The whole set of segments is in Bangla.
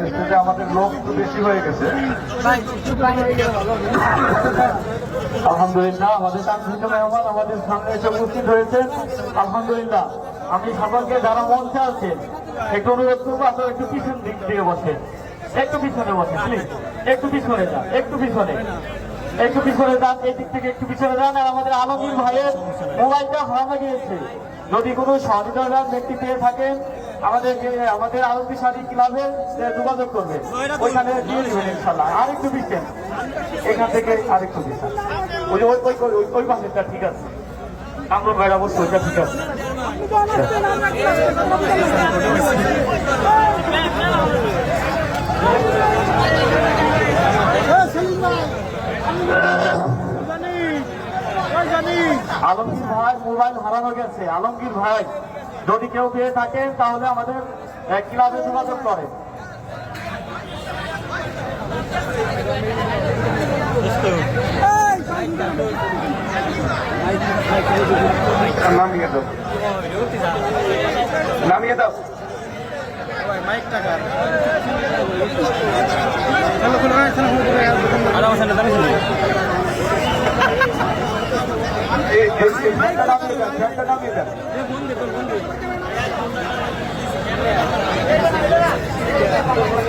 স্টেজে আমাদের লোক একটু বেশি হয়ে গেছে। আলহামদুলিল্লাহ আমাদের কাঙ্ক্ষিত মেহমান আমাদের সামনে এসে উপস্থিত হয়েছেন। আলহামদুলিল্লাহ আমি সকলকে যারা মঞ্চে আছেন একটু অনুরোধ করবো আপনারা একটু পিছন দিক দিয়ে বসেন, একটু পিছনে বসেন প্লিজ, একটু পিছনে যান, একটু পিছনে যান, এই দিক থেকে একটু পিছনে যান। আর আমাদের আলমগীর ভাইয়ের মোবাইলটা হারানো গিয়েছে, যদি কোনো সহযোগিতার ব্যক্তি পেয়ে থাকেন আমাদের আরতি শাড়ি ক্লাবে যোগাযোগ করবে, ওইখানে দিয়ে দেবেন ইনশাল্লাহ। আরেকটু পিছেন, এখান থেকে আরেকটু পিছন, ওই পাশেরটা ঠিক আছে, কামরুল ভাইয়ের অবশ্যই ওইটা ঠিক আছে। আলমগীর ভাই মোবাইল হারানো গেছে। আলমগীর ভাই যদি কেউ পেয়ে থাকেন তাহলে আমাদের ক্লাবে যোগাযোগ করেন। নামিয়ে দাও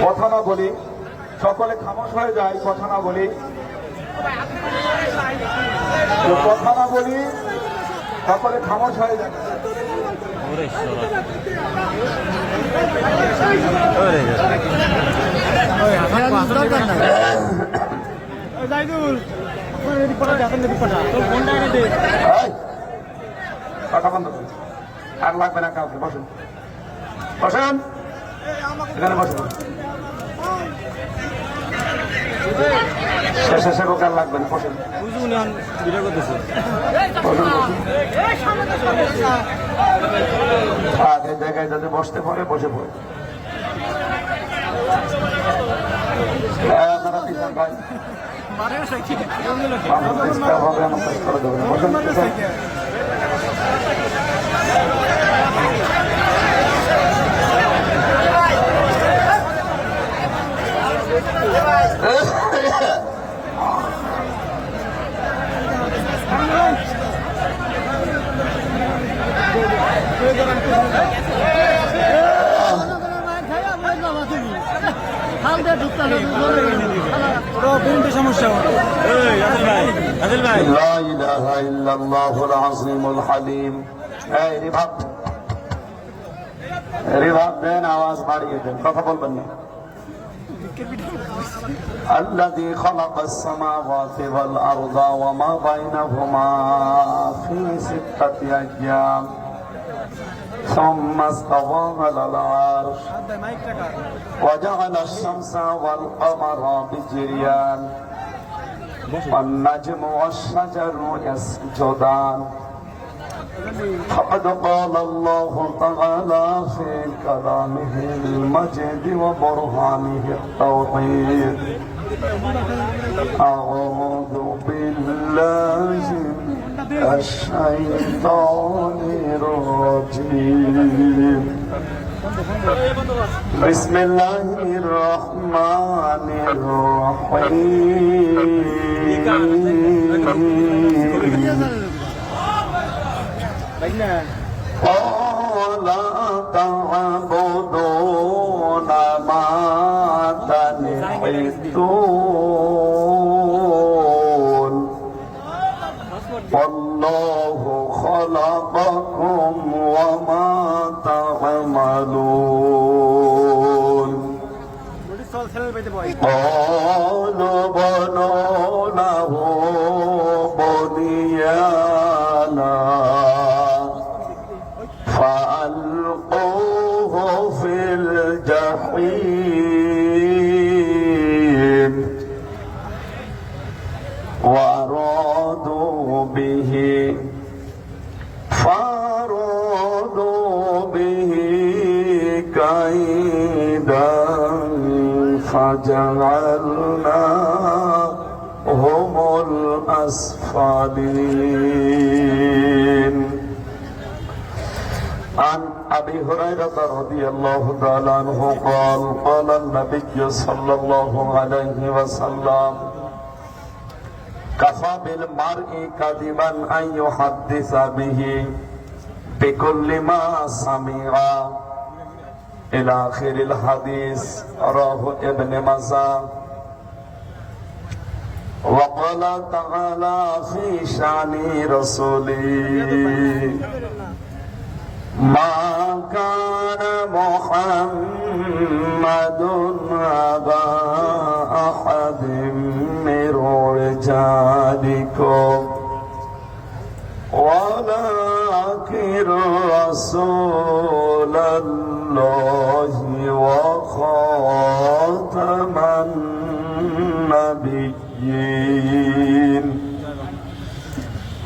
কথা না বলি, সকলে খামোশ হয়ে যায়, কথা না বলি, কথা না বলি, সকলে খামোশ হয়ে যায়। কথা বন্ধ করুন, আর লাগবে না কাউকে, বসুন বসেন, এখানে বসুন, শেষে সেবক আর লাগবে না, বসেন এই জায়গায় যদি বসতে পারে বসে পড়ে। আপনারা পিছন ভাই হবে, আমার কাজ করে দেবেন, বসেন সমস্যা। লা ইলাহা ইল্লাল্লাহুল আযীমুল হালিম। রিভাব দেন, আওয়াজ বাড়িয়ে দেন, কথা বলবেন না। الذي خلق السماوات والأرض وما بينهما في 6 أيام ثم استوى على العرش وجعل الشمس والقمر بجريان والنجم والشجر يسجدان فقد قال الله تعالى في كلامه المجيد وبرهانه التوحيد. أعوذ بالله من الشيطان الرجيم. بسم الله الرحمن الرحيم. ولا تعبدون ما تنحتون والله خلقكم وما تعملون. قالوا بنوا له بنيانا فألقوه في الجحيم وأرادوا به كيدا فجعلناهم الأسفلين. عن أبي هريرة رضي الله تعالى عنه قال قال النبي صلى الله عليه وسلم كفى بالمرء كذبا أن يحدث به بكل ما سمع إلى آخر الحديث رواه ابن ماجه. وقال تعالى في شأن رسوله ما كان محمد أبا أحد من رجالكم ولكن رسول الله وخاتم النبيين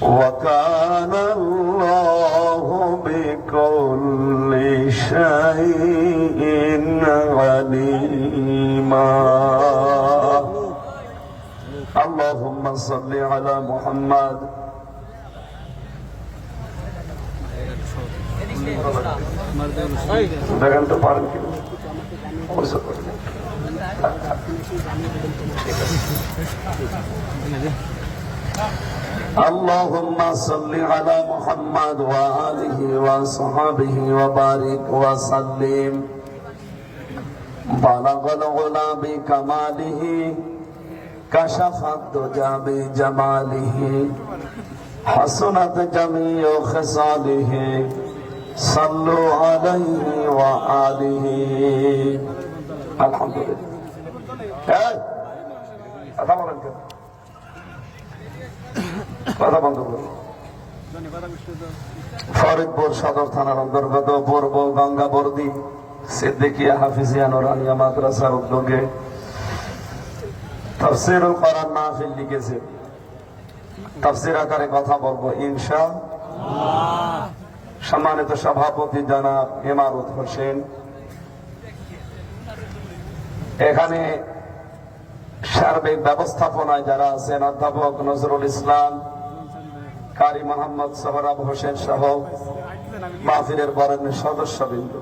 وكان الله بكل شيء عليما. اللهم صل على محمد. দেখেন তো পারেন কি اللهم صل على محمد وآله وصحبه وبارك وسلم. بلغ العلا بكماله كشف الدجى بجماله حسنت جميع خصاله صلوا عليه وآله. الحمد لله. কথা বন্ধ করুন। ফরিদপুর সদর থানার অন্তর্গত পূর্ব গঙ্গাবর্দী সিদ্দিকিয়া হাফিজিয়া নুরানিয়া মাদ্রাসার উদ্যোগে তাফসীরুল কোরআন মাহফিল লিখেছে। তাফসীর আকারে কথা বলবো ইনশাআল্লাহ। সম্মানিত সভাপতি জনাব ইমারত হোসেন, এখানে সার্বিক ব্যবস্থাপনায় যারা আছেন অধ্যাপক নজরুল ইসলাম, কারি মোহাম্মদ সোহরাব হোসেন সহ মাহফিলের বরেণ্য সদস্যবৃন্দ,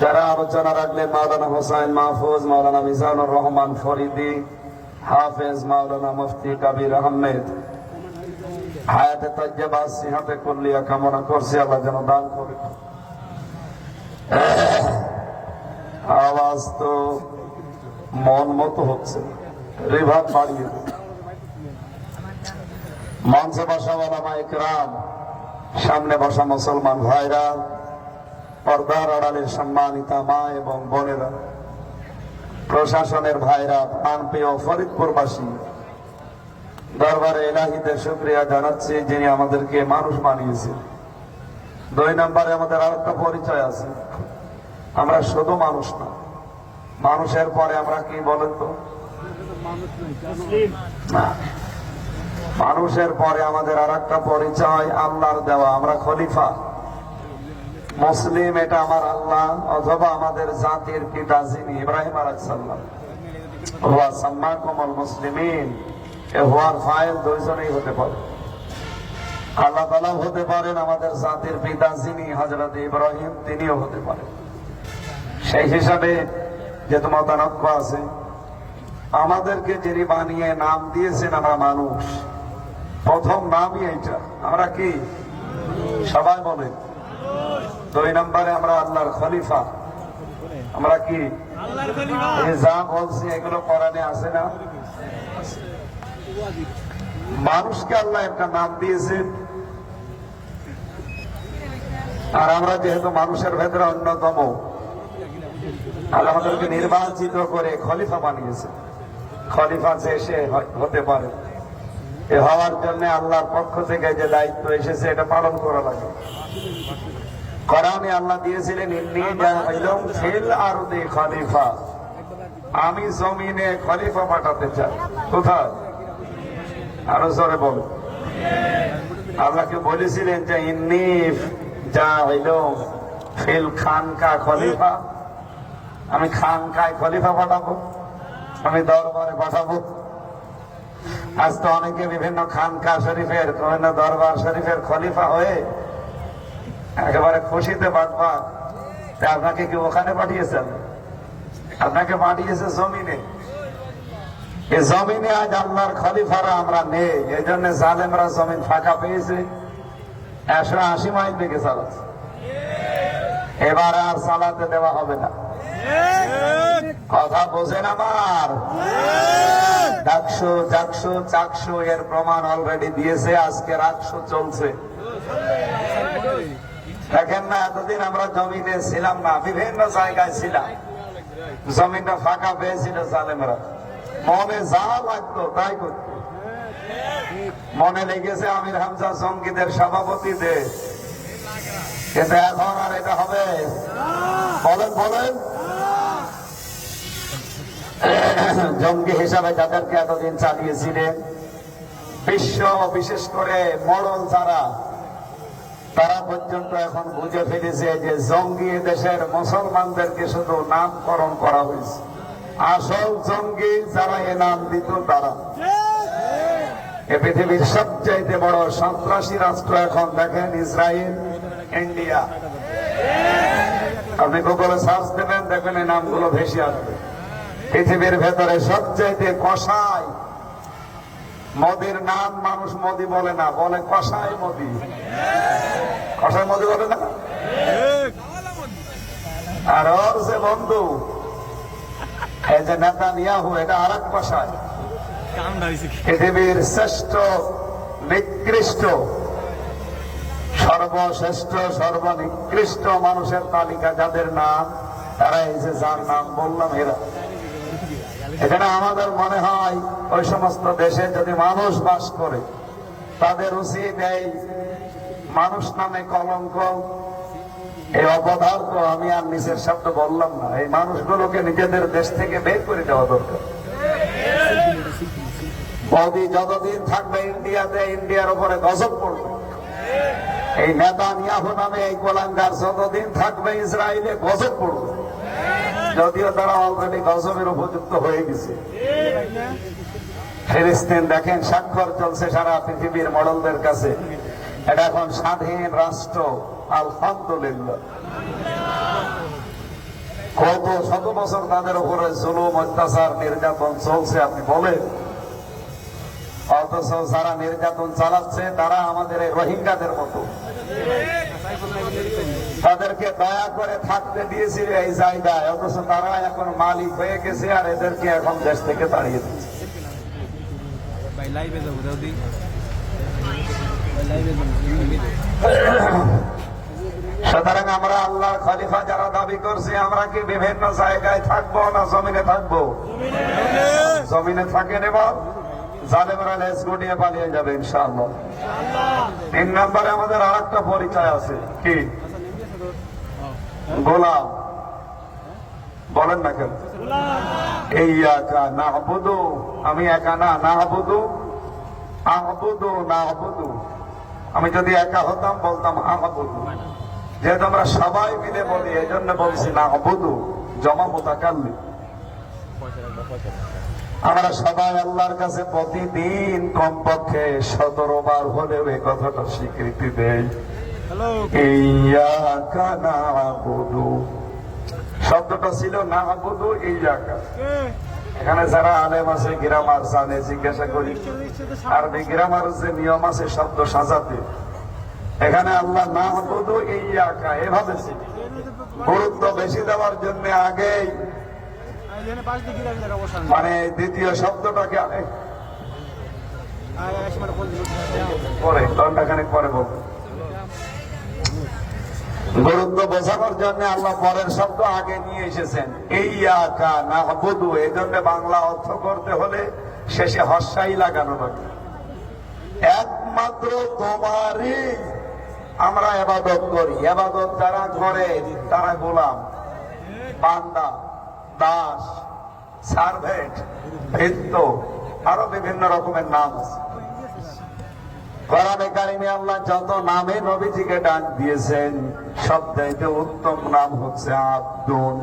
যারা আলোচনা রাখলেন মাওলানা হোসাইন মাহফুজ, মাওলানা মিজানুর রহমান ফরিদি, হাফেজ মাওলানা মুফতি কবির আহমেদ, হায়াতে তাইয়্যিবা সিহাতে কুল্লিয়া কামনা করছি আল্লাহ যেন দান করে। আওয়াজ তো মন মতো হচ্ছে, রিভাব বাড়িয়ে মঞ্চে বসা ওলামা ইকরাম, সামনে বসা মুসলমান ভাইরা, পর্দার আড়ালের সম্মানিতা মা এবং বোনেরা, প্রশাসনের ভাইরা, প্রাণপ্রিয় ফরিদপুরবাসী, দরবারে ইলাহিতে শুকরিয়া জানাচ্ছি যিনি আমাদেরকে মানুষ বানিয়েছেন। 2 নম্বরে আমাদের আরেকটা পরিচয় আছে, আমরা শুধু মানুষ না, মানুষের পরে আমরা কি বলেন তো? না, মানুষের পরে আমাদের আরেকটা পরিচয় আল্লাহর দেওয়া, আমরা খলিফা। মুসলিম এটা আমার আল্লাহ অথবা আমাদের জাতির পিতা যিনি ইব্রাহিম আলাইহিস সালাম, ওয়া সাম্মাকুমুল মুসলিমিন, এ হওয়ার ফাইল দুইজনেই হতে পারে। আল্লাহ তাআলা হতে পারেন, আমাদের জাতির পিতা যিনি হযরত ইব্রাহিম তিনিও হতে পারেন। সেই হিসাবে যেহেতু মতানৈক্য আছে, আমাদেরকে যিনি বানিয়ে নাম দিয়েছেন আমরা মানুষ, প্রথম নামই এইটা, আমরা কি সবাই বলেন। 2 নম্বরে আমরা আল্লাহর খলিফা, আমরা কি যা বলছি এগুলো কোরআনে আছে না? মানুষকে আল্লাহ একটা নাম দিয়েছেন, আর আমরা যেহেতু মানুষের ভেতরে অন্যতম, আল্লাহ আমাদেরকে নির্বাচিত করে খলিফা বানিয়েছে। খলিফা যে সে হতে পারে, এ হওয়ার জন্য আল্লাহর পক্ষ থেকে যে দায়িত্ব এসেছে এটা পালন করা লাগে। কোরআনে আল্লাহ দিয়েছিলেন ইন্নী জাইলুম ফিল আরদি খলিফা, আমি জমিনে খলিফা পাঠাতে চাই। কোথায়? আরো জোরে বল। আল্লাহকে বলেছিলেন যে ইন্নী জাইলুম ফিল খানকা খলিফা, আমি খানকায় খলিফা পাঠাবো, আমি দরবারে পাঠাবো। আজ তো অনেকে বিভিন্ন খানকা শরীফের, বিভিন্ন দরবার শরীফের খলিফা হয়ে একেবারে খুশিতে বাটবা। আপনাকে কি ওখানে পাঠিয়েছেন? আপনাকে পাঠিয়েছে জমিনে। এই জমিনে আজ আল্লাহর খলিফারা আমরা নেই, এই জন্য জালেমরা জমিন ফাঁকা পেয়েছে। 180 মাইল বেগে চালাচ্ছে। এবার আর চালাতে দেওয়া হবে না। কথা বোঝেন আমার? ডাকশো জাকশো চাকশো এর প্রমাণ অলরেডি দিয়েছে। আজকে রাকশো চলছে। দেখেন না, এতদিন আমরা জমিনে ছিলাম না, বিভিন্ন জায়গায় ছিলাম, জমিনটা ফাঁকা পেয়েছিল জালেমরা। মনে যা লাগতো তাই করত। মনে লেগেছে আমির হামজা জঙ্গিদের সভাপতি দেশ, কিন্তু এখন আর এটা হবে? বলেন বলেন। জঙ্গি হিসাবে যাদেরকে এতদিন চালিয়েছিলেন, বিশ্ব বিশেষ করে মডল যারা, তারা পর্যন্ত এখন বুঝে ফেলেছে যে জঙ্গি দেশের মুসলমানদেরকে শুধু নামকরণ করা হয়েছে। আসল জঙ্গি যারা এ নাম দিত তারা। এ পৃথিবীর সবচাইতে বড় সন্ত্রাসী রাষ্ট্র এখন দেখেন ইসরায়েল, ইন্ডিয়া। আপনি গুগলে সার্চ দেবেন, দেখবেন এই নামগুলো ভেসে আসবে। পৃথিবীর ভেতরে সবচাইতে কসাই। মোদির নাম মানুষ মোদি বলে না, বলে কসাই মোদি। কসাই মোদি বলে না। আর ওর যে বন্ধু, এই যে নেতানিয়াহু, এটা আর এক কসাই। পৃথিবীর শ্রেষ্ঠ, নিকৃষ্ট, সর্বশ্রেষ্ঠ, সর্বনিকৃষ্ট মানুষের তালিকা যাদের নাম, তারা এই যে যার নাম বললাম এরা। এখানে আমাদের মনে হয় ওই সমস্ত দেশে যদি মানুষ বাস করে, তাদের উচিত এই মানুষ নামে কলঙ্ক, এই অপদার্থ, আমি আর নিচের শব্দ বললাম না, এই মানুষগুলোকে নিজেদের দেশ থেকে বের করে দেওয়া দরকার। মোদি যতদিন থাকবে ইন্ডিয়াতে, ইন্ডিয়ার উপরে গজব পড়বে। এই নেতানিয়াহু নামে এই গোলাঙ্গার যতদিন থাকবে ইসরায়েলে, গজব পড়বে। যদিও তারা অলরেডি গজবের উপযুক্ত হয়ে গেছে। ফিলিস্তিন দেখেন, স্বাক্ষর চলছে সারা পৃথিবীর মডলদের কাছে। এটা এখন স্বাধীন রাষ্ট্র, আলহামদুলিল্লাহ। কত শত বছর তাদের উপরে জুলুম, অত্যাচার, নির্যাতন চলছে আপনি বলেন। অথচ যারা নির্যাতন চালাচ্ছে তারা আমাদের এই রোহিঙ্গাদের মতো। তাদেরকে দয়া করে থাকতে দিয়েছিল এই জায়গায়, অথচ তারা এখন মালিক হয়ে গেছে আর এদেরকে এখন দেশ থেকে তাড়িয়ে দিচ্ছে। সুতরাং আমরা আল্লাহর খলিফা যারা দাবি করছি, আমরা কি বিভিন্ন জায়গায় থাকবো না জমিনে থাকবো? জমিনে থাকে নেব, জালেমরা লেজ গুটিয়ে পালিয়ে যাবে ইনশাআল্লাহ। 3 নম্বরে আমাদের আর একটা পরিচয় আছে, কি? গোলাম। বলেন না কেন? ইয়াকা না'বুদু, আমি একা না, না'বুদু, আ'বুদু, না'বুদু। আমি যদি একা হতাম বলতাম আ'বুদু। যেহেতু আমরা সবাই মিলে বলি, এই জন্য বলছি না'বুদু, জমা মুতাকাল্লিম। আমরা সবাই আল্লাহর কাছে প্রতিদিন কমপক্ষে 17 বার হলেও এই কথাটা স্বীকৃতি দেই, ইয়াকা না'বুদু। শব্দটা ছিল না'বুদু ইয়াকা। এখানে যারা আলেম আছে, গ্রামার জানে, জিজ্ঞাসা করি আরবি গ্রামার যে নিয়ম আছে শব্দ সাজাতে, এখানে আল্লাহ না'বুদু ইয়াকা এভাবে গুরুত্ব বেশি দেওয়ার জন্য আগেই মানে দ্বিতীয় শব্দটাকে পরে ঘন্টাখানেক পরে বলবো। গুরুত্ব বোঝানোর জন্য আল্লাহ পরের শব্দ আগে নিয়ে এসেছেন, ইয়াকা না'বুদু। এই জন্য বাংলা অর্থ করতে হলে শেষে হস্যাই লাগানো লাগে। একমাত্র তোমারই আমরা ইবাদত করি। ইবাদত যারা করে তারা গোলাম, বান্দা, দাস, সার্ভেন্ট, ভৃত্য, আরো বিভিন্ন রকমের নাম আছে। কোরআনে কারিমে আল্লাহ যত নামে নবীজিকে ডাক দিয়েছেন, সবচাইতে উত্তম নাম হচ্ছে আব্দুন,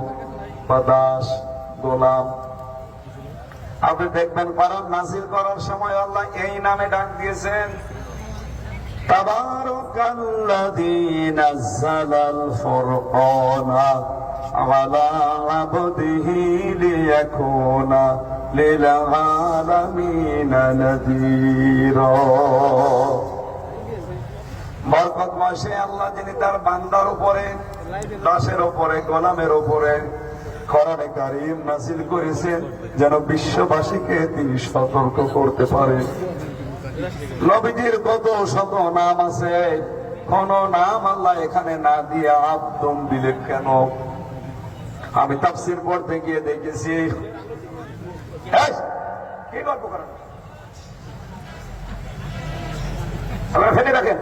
বা দাস, গোলাম। আপনি দেখবেন কোরআন নাযিল করার সময় আল্লাহ এই নামে ডাক দিয়েছেন, তাবারাকাল্লাযী নাযালাল ফুরকানা আলা আবদিহি লিয়াকুনা লিল আলামিনা নাযীরা। বরকতময় সে আল্লাহ যিনি তার বান্দার উপরে, দাসের উপরে, গোলামের উপরে কোরআনে কারীম নাযিল করেছেন যেন বিশ্ববাসীকে তিনি সতর্ক করতে পারেন। নবীজির কত শত নাম আছে, কোন নাম আল্লাহ এখানে না দিয়ে আব্দুম দিলেন কেন? আমি তাফসীর পড়তে গিয়ে দেখেছি। কি গল্প করেন আপনারা? ফেলে রাখেন,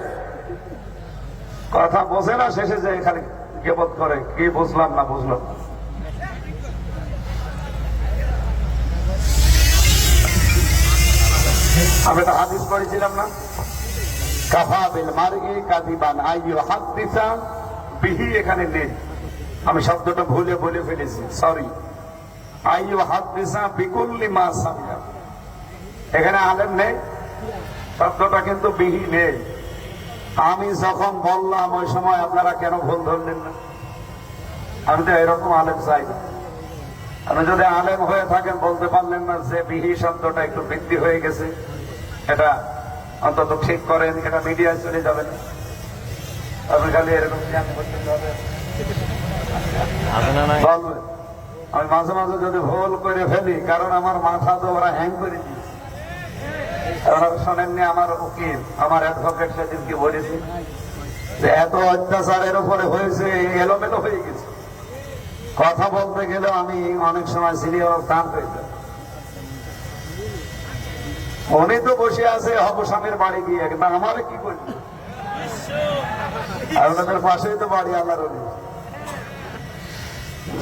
কথা বোঝে না, শেষে যে এখানে গীবত করে। কি বুঝলাম না বুঝলাম। আমি তো হাদিস পড়েছিলাম না, কাফা বিল মারই কাযিবান আইয়ু হাদিসা বিহি, এখানে নেই, আমি শব্দটা ভুলে বলে ফেলেছি, সরি। আইয়ু হাদিসা বিকুল্লি মা সামিয়া, এখানে আলেম নেই, শব্দটা কিন্তু বিহি নেই। আমি যখন বললাম ওই সময় আপনারা কেন ভুল ধরলেন না? আমি তো এরকম আলেম চাই না। আপনি যদি আলেম হয়ে থাকেন বলতে পারলেন না যে বিহি শব্দটা একটু বৃদ্ধি হয়ে গেছে, এটা অন্তত ঠিক করেন, এটা মিডিয়ায় চলে যাবে না। আপনি খালি এরকম জ্ঞান করতে হবে বলবেন। আমি মাঝে মাঝে যদি ভুল করে ফেলি, কারণ আমার মাথা তো ওরা হ্যাং করে দিয়েছে। আপনারা শোনেননি আমার উকিল, আমার অ্যাডভোকেট সেদিনকে বলেছি যে এত অত্যাচারের উপরে হয়েছে, এলোমেলো হয়ে গেছে, কথা বলতে গেলে আমি অনেক সময় সিরিয়াল টান হয়ে যায়। উনি তো বসে আছে হব স্বামীর বাড়ি গিয়ে, কিন্তু আমার কি করবে? আপনাদের পাশেই তো বাড়ি আল্লাহর ওলি,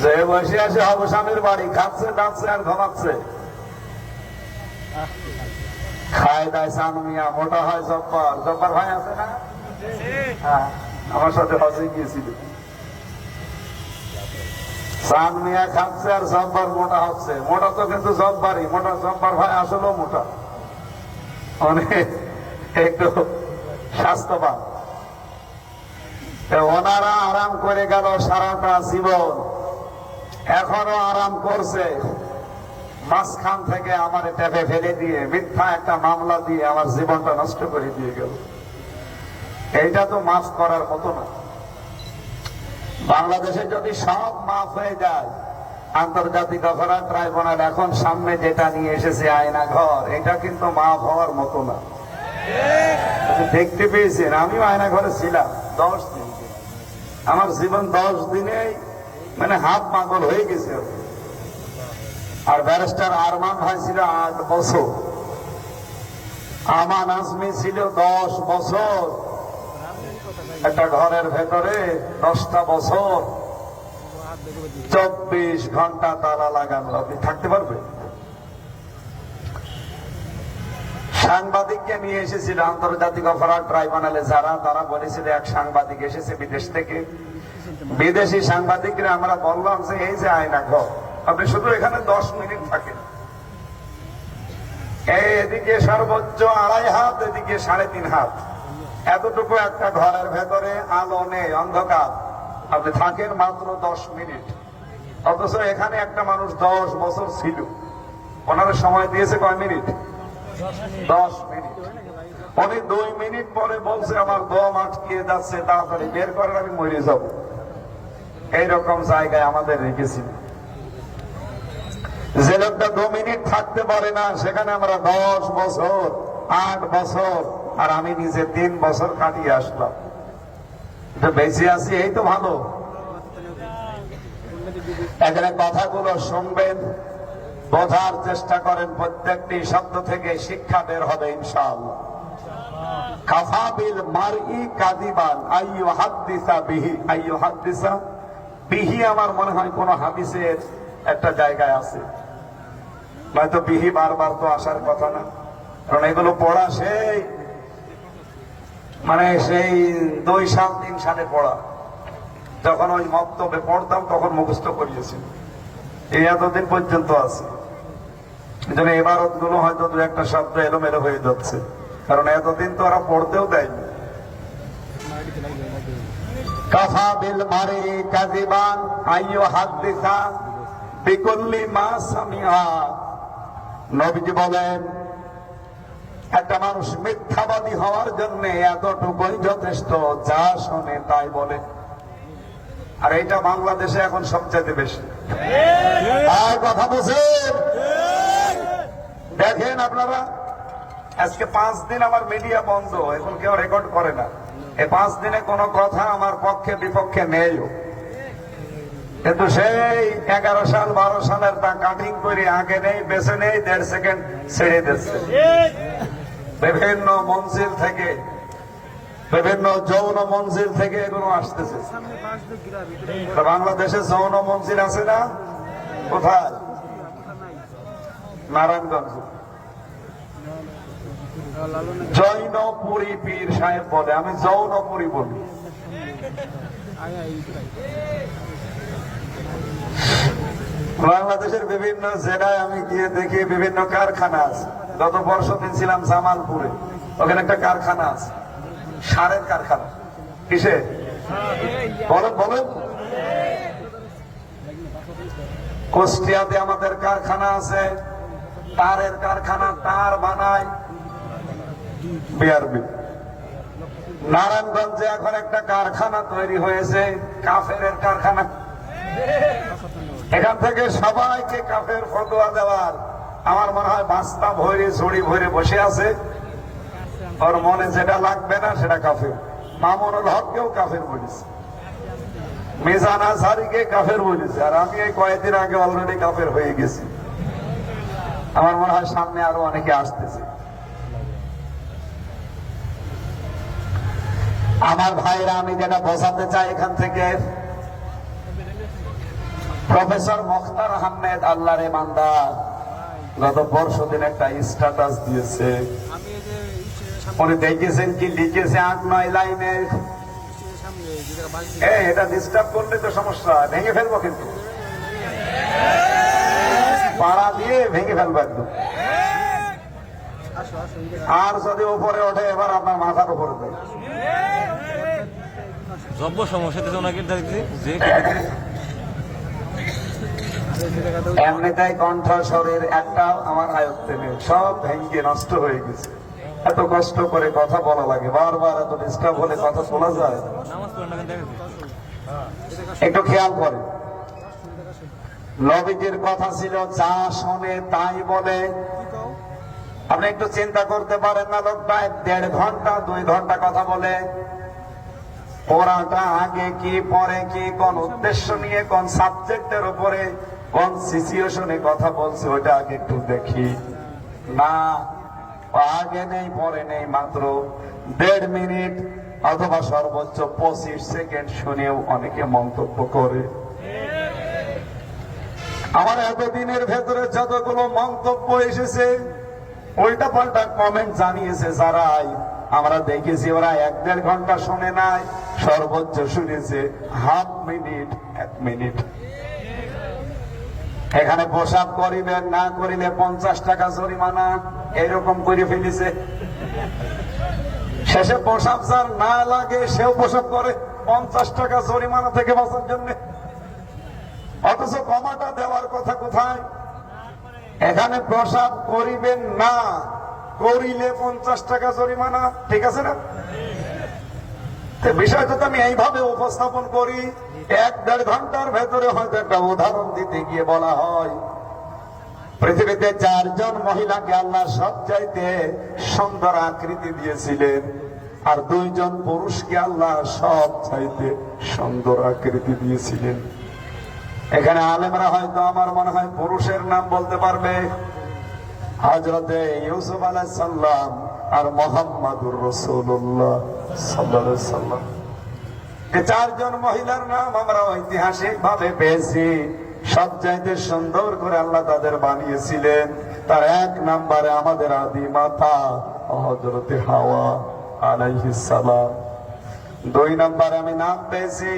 যে বসে আছে হব স্বামীর বাড়ি, খাচ্ছে ডাকছে আর ঘুমাচ্ছে, খায় দায় চান মিয়া, মোটা হয় জব্বার। জব্বার ভাই আছে না? হ্যাঁ, আমার সাথে হজে গিয়েছিল। চান মিয়া খাচ্ছে আর জব্বার মোটা হচ্ছে। মোটা তো কিন্তু জব্বারই মোটা, জব্বার ভাই আসলেও মোটা, অনেক একটু স্বাস্থ্যবান। ওনারা আরাম করে গেল সারাটা জীবন, এখনো আরাম করছে। মাঝখান থেকে আমার টেপে ফেলে দিয়ে মিথ্যা একটা মামলা দিয়ে আমার জীবনটা নষ্ট করে দিয়ে গেল। এইটা তো মাফ করার মতো না। বাংলাদেশে যদি সব মাফ হয়ে যায়, আন্তর্জাতিক অপরাধ ট্রাইব্যুনাল এখন সামনে যেটা নিয়ে এসেছে আয়না ঘর, এটা কিন্তু মাফ হওয়ার মতো না। দেখতে পেয়েছেন, আমিও আয়না ঘরে ছিলাম 10 দিন। আমার জীবন 10 দিনেই মানে হাত পাগল হয়ে গেছে। আর ব্যারিস্টার আরমান ভাই ছিল 8 বছর, আমান আজমি ছিল 10 বছর। একটা ঘরের ভেতরে 10টা বছর 24 ঘন্টা তালা লাগানো, আপনি থাকতে পারবেন? সাংবাদিককে নিয়ে এসেছিল আন্তর্জাতিক অপরাধ ট্রাইব্যুনালে, তারা বলেছিল এক সাংবাদিক এসেছে বিদেশ থেকে। বিদেশি সাংবাদিকরা আমরা বললাম যে এই যে আয়না ঘর, আপনি শুধু এখানে 10 মিনিট থাকেন। এদিকে সর্বোচ্চ 2.5 হাত, এদিকে 3.5 হাত, এতটুকু একটা ঘরের ভেতরে, আলো নেই, অন্ধকার, আপনি থাকেন মাত্র 10 মিনিট। অথচ এখানে একটা মানুষ 10 বছর ছিল, ওনারা সময় দিয়েছে কয় মিনিট? 10 মিনিট। উনি 2 মিনিট পরে বলছে আমার দম আটকে যাচ্ছে, তাড়াতাড়ি বের করেন, আমি মরে যাব। এইরকম জায়গায় আমাদের রেখেছিল। যে লোকটা 2 মিনিট থাকতে পারে না, সেখানে আমরা 10 বছর, 8 বছর, আর আমি নিজে 3 বছর কাটিয়ে আসলাম। বেঁচে আছি, এই তো ভালো। এখানে কথাগুলো শুনবেন, বোঝার চেষ্টা করেন, প্রত্যেকটি শব্দ থেকে শিক্ষা বের হবে ইনশাআল্লাহ। কাফা বিল মারই কাযিবান আইয়ু হাদিসা বিহি, আইয়ু হাদিসা বিহি আমার মনে হয় কোন হাদিসের একটা জায়গায় আছে, নয়তো বিহি বারবার তো আসার কথা না। কারণ এগুলো পড়া সেই মানে সেই 2 সাল 3 সালে পড়া, যখন ওই মক্তবে পড়তাম তখন মুখস্থ করিয়েছি, এই এতদিন পর্যন্ত আছে। এজন্য এবারত গুলো হয়তো 2-1টা শব্দ এলোমেলো হয়ে যাচ্ছে, কারণ এতদিন তো ওরা পড়তেও দেয়নি। কাফা বিল মারি কাযিবান আইয়ুহাদ্দিসা বিকুল্লি মা সামিআ। নবীজি বলেন, একটা মানুষ মিথ্যাবাদী হওয়ার জন্য এতটুকুই যথেষ্ট, যা শোনে তাই বলে। আর এটা বাংলাদেশে এখন সবচেয়ে বেশি। আর কথা বলছেন, দেখেন আপনারা, আজকে 5 দিন আমার মিডিয়া বন্ধ, এখন কেউ রেকর্ড করে না। এই 5 দিনে কোনো কথা আমার পক্ষে বিপক্ষে নেই, কিন্তু সেই 11 সাল 12 সালের তা কাটিং করে আগে নেই, বেছে নেই, 1.5 সেকেন্ড ছেড়ে দিচ্ছে। বিভিন্ন মঞ্জিল থেকে, বিভিন্ন যৌন মঞ্জিল থেকে এগুলো আসতেছে। বাংলাদেশে যৌন মঞ্জিল আছে না? কোথায়? নারায়ণগঞ্জ। জৈনপুরী পীর সাহেব বলে, আমি যৌনপুরী বলি। বাংলাদেশের বিভিন্ন জেলায় আমি গিয়ে দেখি বিভিন্ন কারখানা আছে। গত বর্ষদিন ছিলাম জামালপুরে, ওখানে একটা কারখানা আছে, সারের কারখানা। কিসে? বলেন বলেন। কুষ্টিয়াতে আমাদের কারখানা আছে, তারের কারখানা, তার বানায় বিআরবি। নারায়ণগঞ্জে এখন একটা কারখানা তৈরি হয়েছে, কাফেরের কারখানা। এখান থেকে সবাইকে কাফের ফতোয়া দেওয়ার, আমার মনে হয় বাস্তা ভরে ঝুড়ি ভরে বসে আছে। ওর মনে যেটা লাগবে না সেটা কাফের। মামুনুল হককেও কাফের বলেছে, মিজান আজহারিকে কাফের বলেছে, আর আমি এই কয়েকদিন আগে অলরেডি কাফের হয়ে গেছি। আমার মনে হয় সামনে আরো অনেকে আসতেছে। আমার ভাইরা, আমি যেটা বোঝাতে চাই এখান থেকে, প্রফেসর মুখতার আহমেদ আল্লাহর ইমানদার গত পরশুদিন একটা স্ট্যাটাস দিয়েছে। উনি দেখেছেন কি লিখেছে? 8-9 লাইনে। এটা ডিস্টার্ব করলে তো সমস্যা, ভেঙে ফেলবো, কিন্তু পাড়া দিয়ে ভেঙে ফেলবো একদম। আর যদি উপরে ওঠে, এবার আপনার মাথার উপরে দেয়। এমনিতেই কণ্ঠ শরীর একটাও আমার আয়ত্তে নেই, সব ভেঙে নষ্ট হয়ে গেছে। এত কষ্ট করে কথা বলা লাগে, বারবার এত ডিস্টার্ব হলে কথা শোনা যায়। একটু খেয়াল করে, নবীজির কথা ছিল যা শোনে তাই বলে। আপনি একটু চিন্তা করতে পারেন না, লোকটা 1.5 ঘন্টা 2 ঘন্টা কথা বলে, পড়াটা আগে কি পরে কি, কোন উদ্দেশ্য নিয়ে, কোন সাবজেক্টের উপরে, কোন সিচুয়েশনে কথা বলছে, ওইটা আগে একটু দেখি না। আগে নেই পরে নেই, মাত্র 1.5 মিনিট অথবা সর্বোচ্চ 25 সেকেন্ড শুনেও অনেকে মন্তব্য করে। আমার এতদিনের ভেতরে যতগুলো মন্তব্য এসেছে, উল্টা পাল্টা কমেন্ট জানিয়েছে যারাই, আমরা দেখেছি ওরা 1-1.5 ঘন্টা শুনে নাই, সর্বোচ্চ শুনেছে হাফ মিনিট, 1 মিনিট। এখানে প্রসাব করিবেন, না করিলে 50 টাকা জরিমানা, এরকম করে ফেলেছে। শেষে প্রসাব যার না লাগে সেও প্রসাব করে 50 টাকা জরিমানা থেকে বাঁচার জন্য। অথচ ক্ষমাটা দেওয়ার কথা কোথায়? এখানে প্রসাব করিবেন না, করিলে 50 টাকা জরিমানা, ঠিক আছে না? বিষয়টা তো আমি এইভাবে উপস্থাপন করি। 1-1.5 ঘন্টার ভেতরে হয়তো একটা উদাহরণ দিতে গিয়ে বলা হয়, পৃথিবীতে 4 জন মহিলাকে আল্লাহ সবচাইতে সুন্দর আকৃতি দিয়েছিলেন, আর 2 জন পুরুষকে আল্লাহ সবচাইতে সুন্দর আকৃতি দিয়েছিলেন। এখানে আলেমরা হয়তো আমার মনে হয় পুরুষের নাম বলতে পারবে, হযরতে ইউসুফ আলাইহিস সালাম আর মুহাম্মাদুর রাসূলুল্লাহ সাল্লাল্লাহু আলাইহি সাল্লাম। এই 4 জন মহিলার নাম আমরা ঐতিহাসিক ভাবে পেয়েছি। সবচাইতে সুন্দর করে আল্লাহ তাদের বানিয়েছিলেন। তার 1 নম্বরে আমাদের আদি মাতা হযরতে হাওয়া আলাইহিস সালাম। 2 নম্বরে আমি নাম পেয়েছি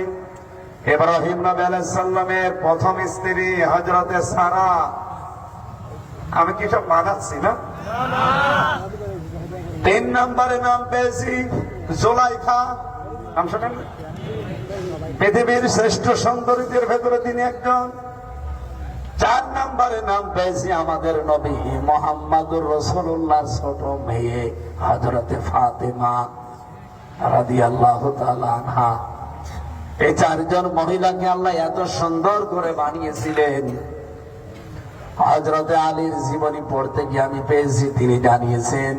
ইব্রাহিম নবী আলাইহিস সালামের প্রথম স্ত্রী হযরতে সারা। আমি কি সব বানাচ্ছি না? 3 নম্বরে নাম পেয়েছি জুলাইখা, নাম শোনেন? পৃথিবীর শ্রেষ্ঠ সুন্দরীদের ভেতরে তিনি একজন। 4 নম্বরে নাম পেয়েছি আমাদের নবী মুহাম্মদুর রাসূলুল্লাহর ছোট মেয়ে হযরতে ফাতেমা রাদিয়াল্লাহু তাআলা আনহা। এই 4 জন মহিলাকে আল্লাহ এত সুন্দর করে বানিয়েছিলেন। হযরতে আলীর জীবনী পড়তে গিয়ে আমি পেয়েছি, তিনি জানিয়েছেন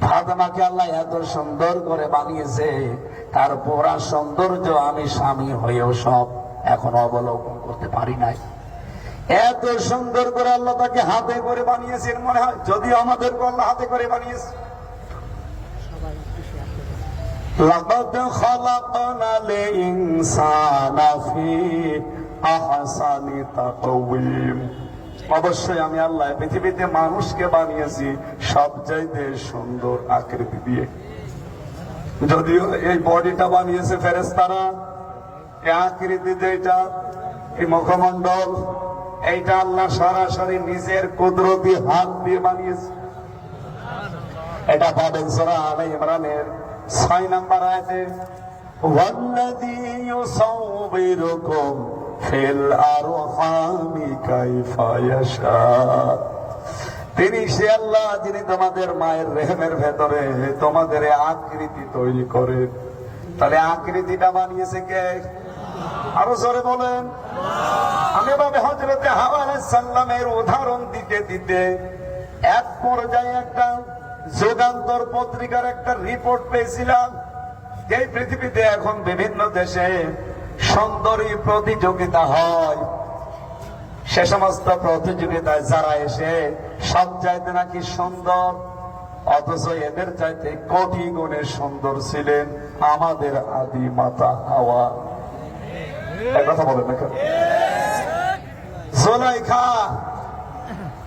ফাতেমাকে আল্লাহ এত সুন্দর করে বানিয়েছে, তার পুরা সৌন্দর্য আমি স্বামী হয়েও সব এখন অবলোকন করতে পারি নাই। এত সুন্দর করে আল্লাহ তাকে হাতে করে বানিয়েছেন, মনে হয় যদিও আমাদেরকে আল্লাহ হাতে করে বানিয়েছে। লাকাদ খালাকনাল ইনসানা ফি আহসানি তাকওয়িম। অবশ্যই আমি আল্লাহ পৃথিবীতে মানুষকে বানিয়েছি সবচাইতে সুন্দর আকৃতি দিয়ে। যদিও এই বডিটা বানিয়েছে ফেরেশতারা, এই আকৃতি যেটা, এই মুখমণ্ডল, এইটা আল্লাহ সরাসরি নিজের কুদরতি হাত দিয়ে বানিয়েছে। এটা পাবেন সূরা আলে ইমরানের 6 নম্বর আয়াতে, ওয়াল্লাযী ইউসাউবিরুকুম ফিল আরহামি কাইফা ইয়াশা। তিনি সে আল্লাহ যিনি তোমাদের মায়ের রেহেমের ভেতরে তোমাদের আকৃতি তৈরি করেন। তাহলে আকৃতিটা বানিয়েছে কে? আরো জোরে বলেন। আমি ভাবে হযরতে হাওয়া আলাইহিস সালামের উদাহরণ দিতে দিতে এক পর্যায়ে একটা যুগান্তর পত্রিকার একটা রিপোর্ট পেয়েছিলাম যে পৃথিবীতে এখন বিভিন্ন দেশে সুন্দরী প্রতিযোগিতা হয়। সে সমস্ত প্রতিযোগিতায় যারা এসে সব চাইতে নাকি সুন্দর, অথচ এদের চাইতে কোটি গুণে সুন্দর ছিলেন আমাদের আদি মাতা হাওয়া। কথা বলেন না? জুলাইখা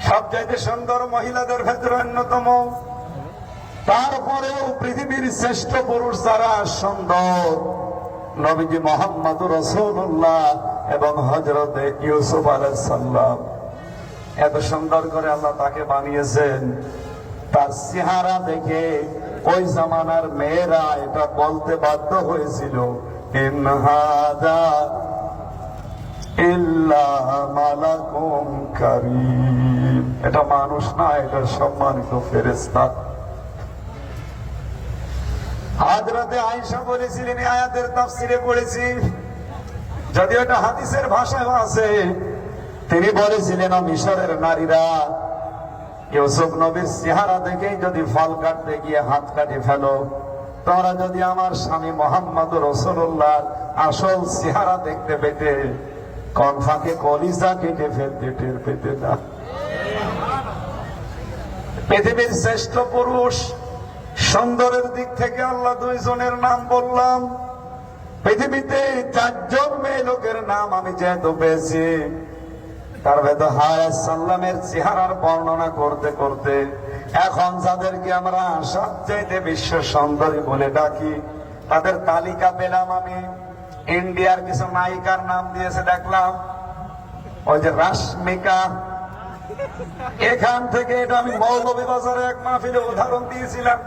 সব চাইতে সুন্দর মহিলাদের ভেতরে অন্যতম। তারপরেও পৃথিবীর শ্রেষ্ঠ পুরুষ যারা সুন্দর, নবীজি মুহাম্মদুর রাসূলুল্লাহ এবং হযরতে ইউসুফ আলাইহিস সালাম। এত সুন্দর করে আল্লাহ তাকে বানিয়েছেন, তার চেহারা দেখে ওই জামানার মেয়েরা এটা বলতে বাধ্য হয়েছিল, ইন হাযা ইল্লা মালাকুম কারীম। এটা মানুষ না, এটা সম্মানিত ফেরেশতা। হযরতে আয়েশা বলেছিলেন, আয়াতের তাফসিরে পড়েছি, যদিও এটা হাদিসের ভাষায় আছে, তিনি বলেছিলেন মিশরের নারীরা ইউসুফ নবীর চেহারা দেখেই যদি ফল কাটতে গিয়ে হাত কাটে ফেলো, তোমরা যদি আমার স্বামী মুহাম্মদুর রাসূলুল্লাহ আসল চেহারা দেখতে পেতে কনফাকে কলিজা কেটে ফেলতে টের পেতে না। পৃথিবীর শ্রেষ্ঠ পুরুষ সুন্দরের দিক থেকে আল্লাহ 2 জনের নাম বললাম। পৃথিবীতে 4 জন মেয়ে লোকের নাম আমি যেহেতু পেয়েছি, তার ভেতর হাওয়া সাল্লামের চেহারার বর্ণনা করতে করতে এখন যাদেরকে আমরা সবচাইতে বিশ্ব সুন্দরী বলে ডাকি তাদের তালিকা পেলাম আমি। ইন্ডিয়ার কিছু নায়িকার নাম দিয়েছে দেখলাম, ওই যে রাশমিকা। এখান থেকে এটা আমি মৌলভীবাজারে এক মাহফিলে উদাহরণ দিয়েছিলাম,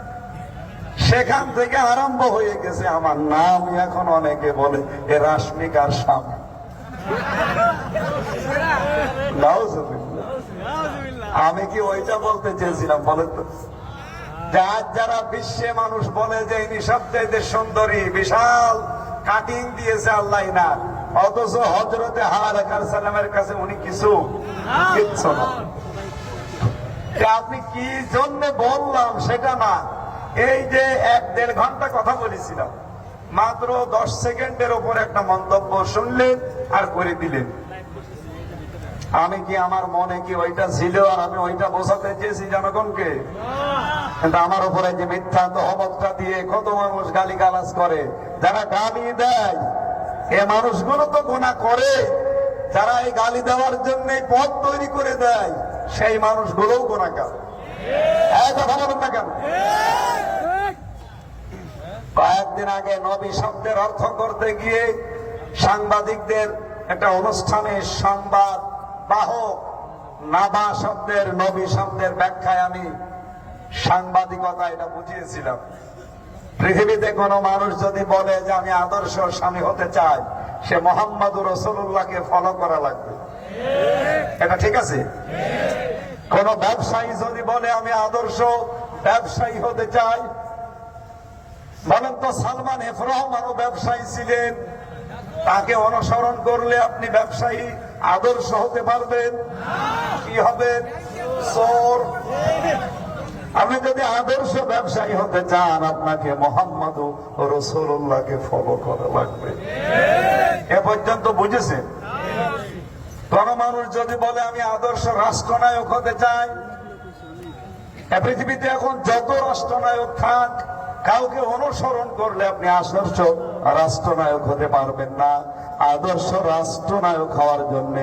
সেখান থেকে আরম্ভ হয়ে গেছে আমার নাম এখন অনেকে বলে এ রাশমিকার স্বামী। আমি কি ওইটা বলতে চেয়েছিলাম বলেন তো? যারা বিশ্বে মানুষ বলে যে ইনি সবচাইতে সুন্দরী, বিশাল কাটিং দিয়েছে আল্লাহ না, অথচ হযরতে হাওয়া আলাইহিস সালামের কাছে উনি কিচ্ছু না। আপনি কি জন্য বললাম সেটা না, এই যে 1-1.5 ঘন্টা কথা বলেছিলাম, মাত্র 10 সেকেন্ডের উপর একটা মন্তব্য শুনলেন আর করে দিলেন। আমি কি আমার মনে কি ওইটা ছিল আর আমি ওইটা বোঝাতে চেয়েছি জনগণকে? কিন্তু আমার উপরে যে মিথ্যা তহমতটা দিয়ে কত মানুষ গালিগালাজ করে, যারা গালি দেয় এ মানুষগুলো তো গুনাহ করে, যারা এই গালি দেওয়ার জন্য পথ তৈরি করে দেয় সেই মানুষগুলোও গুনাহগার। কথা বলুন না কেন? কয়েকদিন আগে নবী শব্দের অর্থ করতে গিয়ে সাংবাদিকদের একটা অনুষ্ঠানে সংবাদ বাহক নাবা শব্দের নবী শব্দের ব্যাখ্যায় আমি সাংবাদিকতা এটা বুঝিয়েছিলাম। পৃথিবীতে কোনো মানুষ যদি বলে যে আমি আদর্শ স্বামী হতে চাই, সে মোহাম্মদুর রাসূলুল্লাহকে ফলো করা লাগবে। এটা ঠিক আছে? কোন ব্যবসায়ী যদি বলে আমি আদর্শ ব্যবসায়ী হতে চাই, বলেন তো সালমান এফ রহমানও ব্যবসায়ী ছিলেন, তাকে অনুসরণ করলে আপনি ব্যবসায়ী আদর্শ হতে পারবেন? কি হবেন? চোর। আপনি যদি আদর্শ ব্যবসায়ী হতে চান, আপনাকে মোহাম্মদ রাসূলুল্লাহকে ফলো করা লাগবে। এ পর্যন্ত বুঝেছেন? কোন মানুষ যদি বলে আমি আদর্শ রাষ্ট্রনায়ক হতে চাই, পৃথিবীতে এখন যত রাষ্ট্রনায়ক থাক, কাউকে অনুসরণ করলে আপনি আদর্শ রাষ্ট্রনায়ক হতে পারবেন না। আদর্শ রাষ্ট্রনায়ক হওয়ার জন্য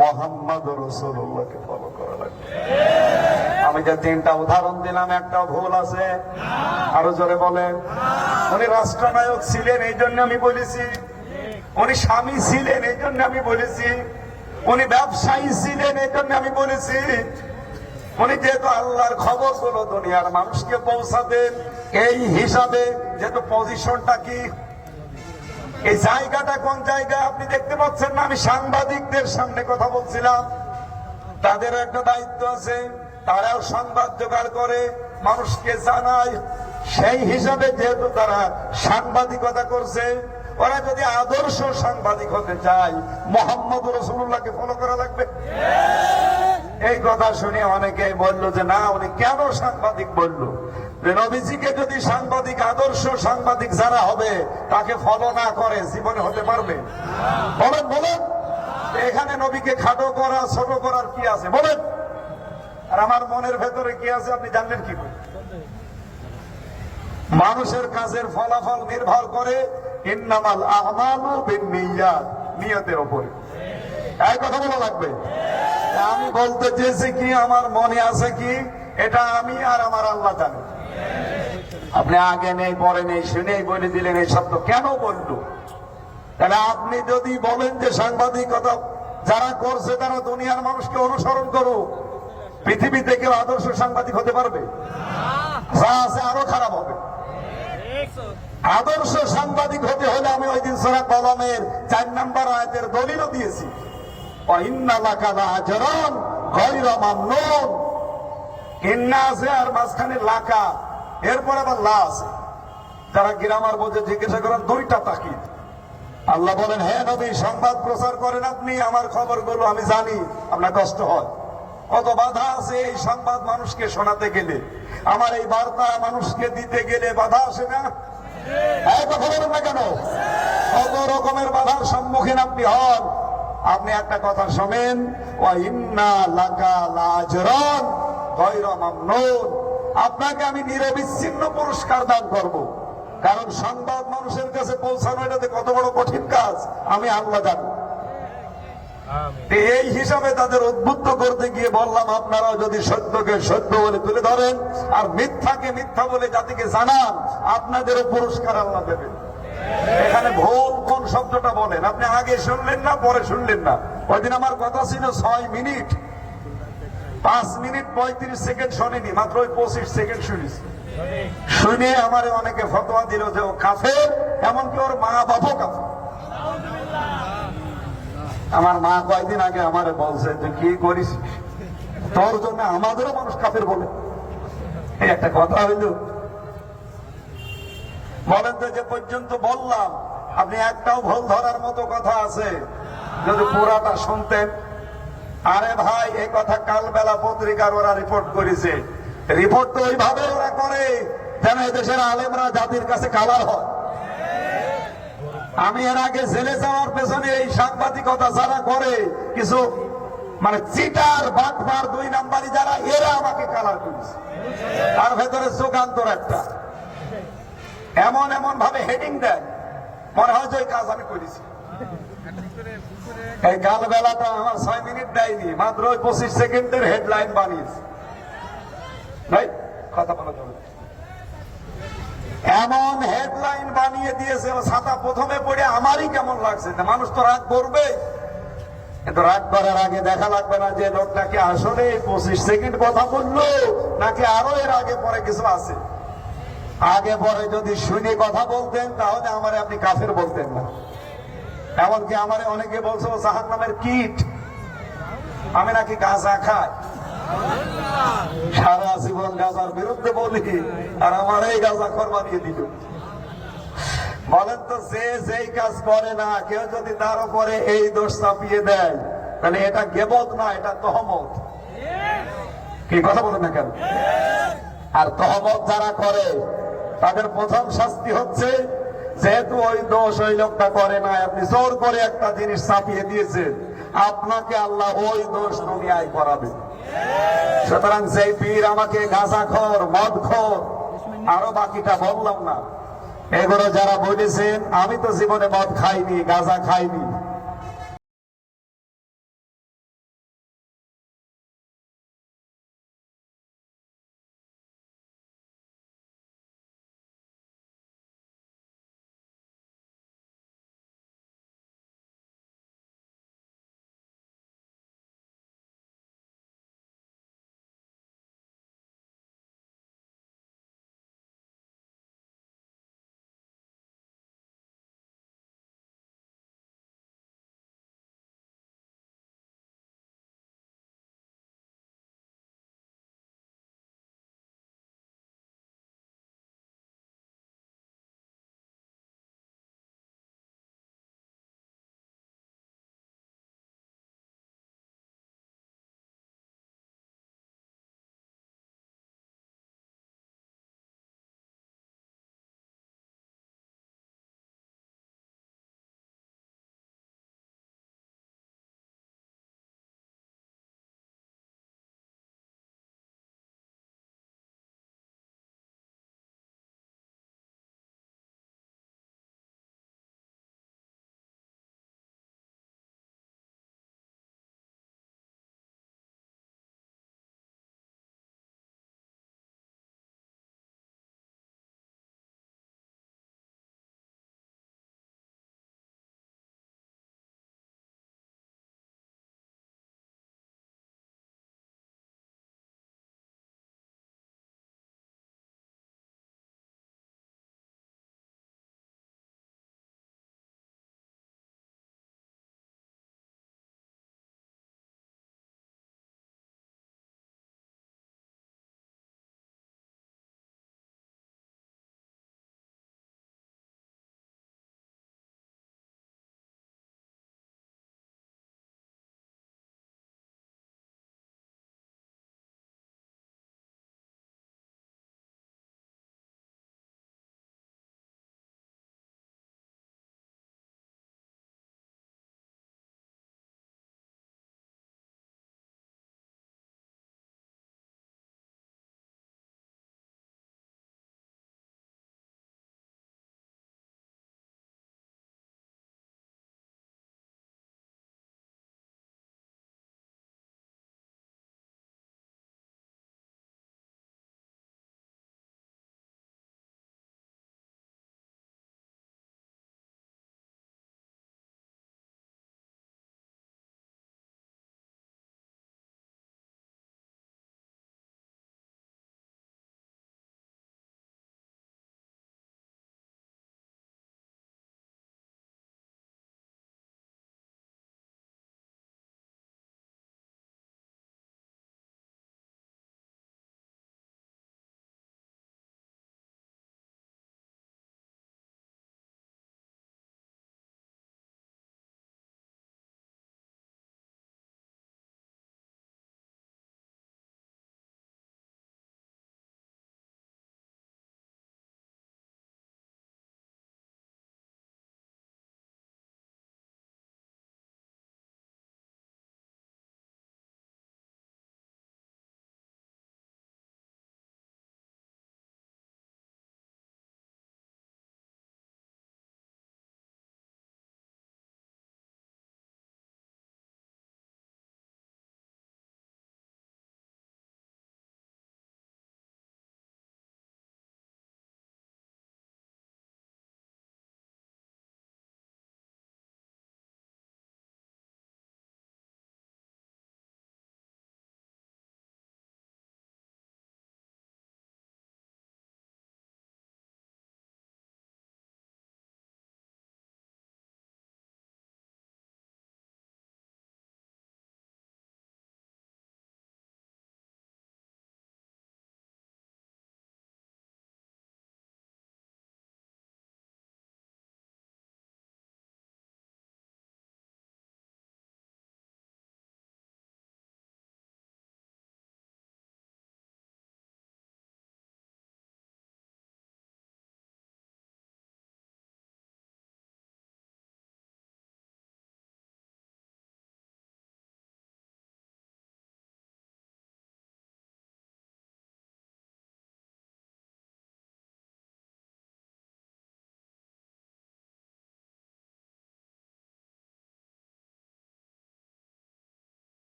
মোহাম্মদ রাসূলুল্লাহকে ফলো করা লাগবে। আমি যে তিনটা উদাহরণ দিলাম, একটাও ভুল আছে? আরো জোরে বলেন। উনি রাষ্ট্রনায়ক ছিলেন এই জন্য আমি বলেছি, উনি স্বামী ছিলেন এই জন্য আমি বলেছি, উনি ব্যবসায়ী ছিলেন এই জন্য আমি বলেছি, উনি যেহেতু আল্লাহর খবরগুলো দুনিয়ার মানুষকে পৌঁছাতেন, এই হিসাবে যেহেতু পজিশনটা কি, এই জায়গাটা কোন জায়গা আপনি দেখতে পাচ্ছেন না? আমি সাংবাদিকদের সামনে কথা বলছিলাম, তাদের একটা দায়িত্ব আছে, তারাও সংবাদ জোগাড় করে মানুষকে জানায়। সেই হিসাবে যেহেতু তারা সাংবাদিকতা করছে, ওরা যদি আদর্শ সাংবাদিক হতে চায়, মোহাম্মদ রাসূলুল্লাহকে ফলো করা লাগবে। এই কথা শুনে অনেকেই বললো যে না, উনি কেন সাংবাদিক বললো? নবীজিকে যদি সাংবাদিক, আদর্শ সাংবাদিক যারা হবে, তাকে ফলো না করে জীবনে হতে পারবে? বলেন বলেন। এখানে নবীকে খাটো করা, ছোট করার কি আছে বলেন? আর আমার মনের ভেতরে কি আছে আপনি জানলেন কি করে? মানুষের কাজের ফলাফল নির্ভর করে ইন্নামাল আমালু বিন্নিয়াত, নিয়তের উপরে। এই কথা বলা লাগবে। আমি বলতে চেয়েছি কি, আমার মনে আছে কি, এটা আমি আর আমার আল্লাহ জানে। আপনি আগে নেই পরে নেই শুনেই বলে দিলেন এই শব্দ কেন বললো? তাহলে আপনি যদি বলেন যে সাংবাদিকতা যারা করছে তারা দুনিয়ার মানুষকে অনুসরণ করো, পৃথিবীতে কেউ আদর্শ সাংবাদিক হতে পারবে? যা আছে আরো খারাপ হবে। আদর্শ সাংবাদিক হতে হলে আমি ওই দিন সূরা কলমের 4 নম্বর আয়াতের দলিলও দিয়েছি, ইন্না লাকা লাআজরান গায়রা মামনুন। ইন্না আছে আর মাঝখানে লাকা, এরপর আবার লা আছে। যারা গ্রামার বোঝে জিজ্ঞাসা করেন দুইটা তাকিদ। আল্লাহ বলেন, হ্যাঁ নবী সংবাদ প্রচার করেন আপনি, আমার খবরগুলো আমি জানি, আপনার কষ্ট হয়। কত বাধা আছে এই সংবাদ মানুষকে শোনাতে গেলে, আমার এই বার্তা মানুষকে দিতে গেলে বাধা আসে না? কথা বলেন না কেন? কত রকমের বাধার সম্মুখীন আপনি হন। আপনি একটা কথা শোনেন, ওয়া ইন্না লাকা লাআজরান গায়রা মামনুন, আপনাকে আমি নিরবিচ্ছিন্ন পুরস্কার দান করব। কারণ সংবাদ মানুষের কাছে পৌঁছানো এটাতে কত বড় কঠিন কাজ আমি আল্লাহ জানি। এই হিসাবে তাদের উদ্বুদ্ধ করতে গিয়ে বললাম, আপনারাও যদি সত্যকে সত্য বলে তুলে ধরেন আর মিথ্যাকে মিথ্যা বলে জাতিকে জানান, আপনাদেরও পুরস্কার আল্লাহ দেবেন। এখানে ভুল কোন শব্দটা বলেন? আপনি আগে শুনলেন না পরে শুনলেন না? ওইদিন আমার কথা ছিল 6 মিনিট, 5 মিনিট 35 সেকেন্ড শোনেনি, মাত্র ওই 25 সেকেন্ড শুনেছি। শুনে আমার অনেকে ফতোয়া দিল যে ও কাফের, এমনকি ওর মা বাবাও কাফের। আমার মা কয়েকদিন আগে আমারে বলছে, তুই কি করিস, তোর জন্য আমাদেরও মানুষ কাফের বলে। এই একটা কথা হইল। বলেন তো, যে পর্যন্ত বললাম আপনি একটাও ভুল ধরার মতো কথা আছে? যদি পুরাটা শুনতেন। আরে ভাই, এই কথা কালবেলা পত্রিকার ওরা রিপোর্ট করেছে। রিপোর্ট তো ওইভাবে ওরা করে যেন এদেশের আলেমরা জাতির কাছে কালার হয়। আমি এর আগে জেলে যাওয়ার পেছনে এই সাংবাদিকতা যারা করে, কিছু মানে চিটার বাটপার 2 নাম্বারি যারা, এরা আমাকে কালার করেছে। তার ভেতরে চোখান্তর একটা এমন এমন ভাবে হেডিং দেয়, মনে হয় যে ওই কাজ আমি করেছি। এই কালবেলাটা আমার 6 মিনিট দেয়নি, মাত্র ওই 25 সেকেন্ডের হেডলাইন বানিয়েছে। ভাই কথা বলা যাবে, এমন হেডলাইন বানিয়ে দিয়েছে, ছাতা প্রথমে পড়ে আমারই কেমন লাগছে। মানুষ তো রাগ করবে, কিন্তু রাগ করার আগে দেখা লাগবে না যে লোকটাকে আসলে 25 সেকেন্ড কথা বললো নাকি আরো এর আগে পরে কিছু আছে। আগে পরে যদি শুনে কথা বলতেন তাহলে আমারে আপনি কাফের বলতেন না। এমনকি আমারে অনেকে বলছে ও জাহান্নামের কীট, আমি নাকি গাঁজা খাই, সারা জীবন গাঁজার বিরুদ্ধে বলি আর আমার এই গাঁজা খর বানিয়ে দিল। বলেন তো, যে যেই কাজ করে না, কেউ যদি তার উপরে এই দোষ চাপিয়ে দেয় তাহলে এটা গেবত না, এটা তহমত। কি কথা বলেন না কেন? আর তহমত যারা করে তাদের প্রথম শাস্তি হচ্ছে, যেহেতু ওই দোষ ওই লোকটা করে না, আপনি জোর করে একটা জিনিস চাপিয়ে দিয়েছেন, আপনাকে আল্লাহ ওই দোষ দুনিয়ায় করাবে। সুতরাং যেই পীর আমাকে গাঁজাখোর, মদখোর, আরো বাকিটা বললাম না, এগুলো যারা বলেছেন, আমি তো জীবনে মদ খাইনি, গাঁজা খাইনি,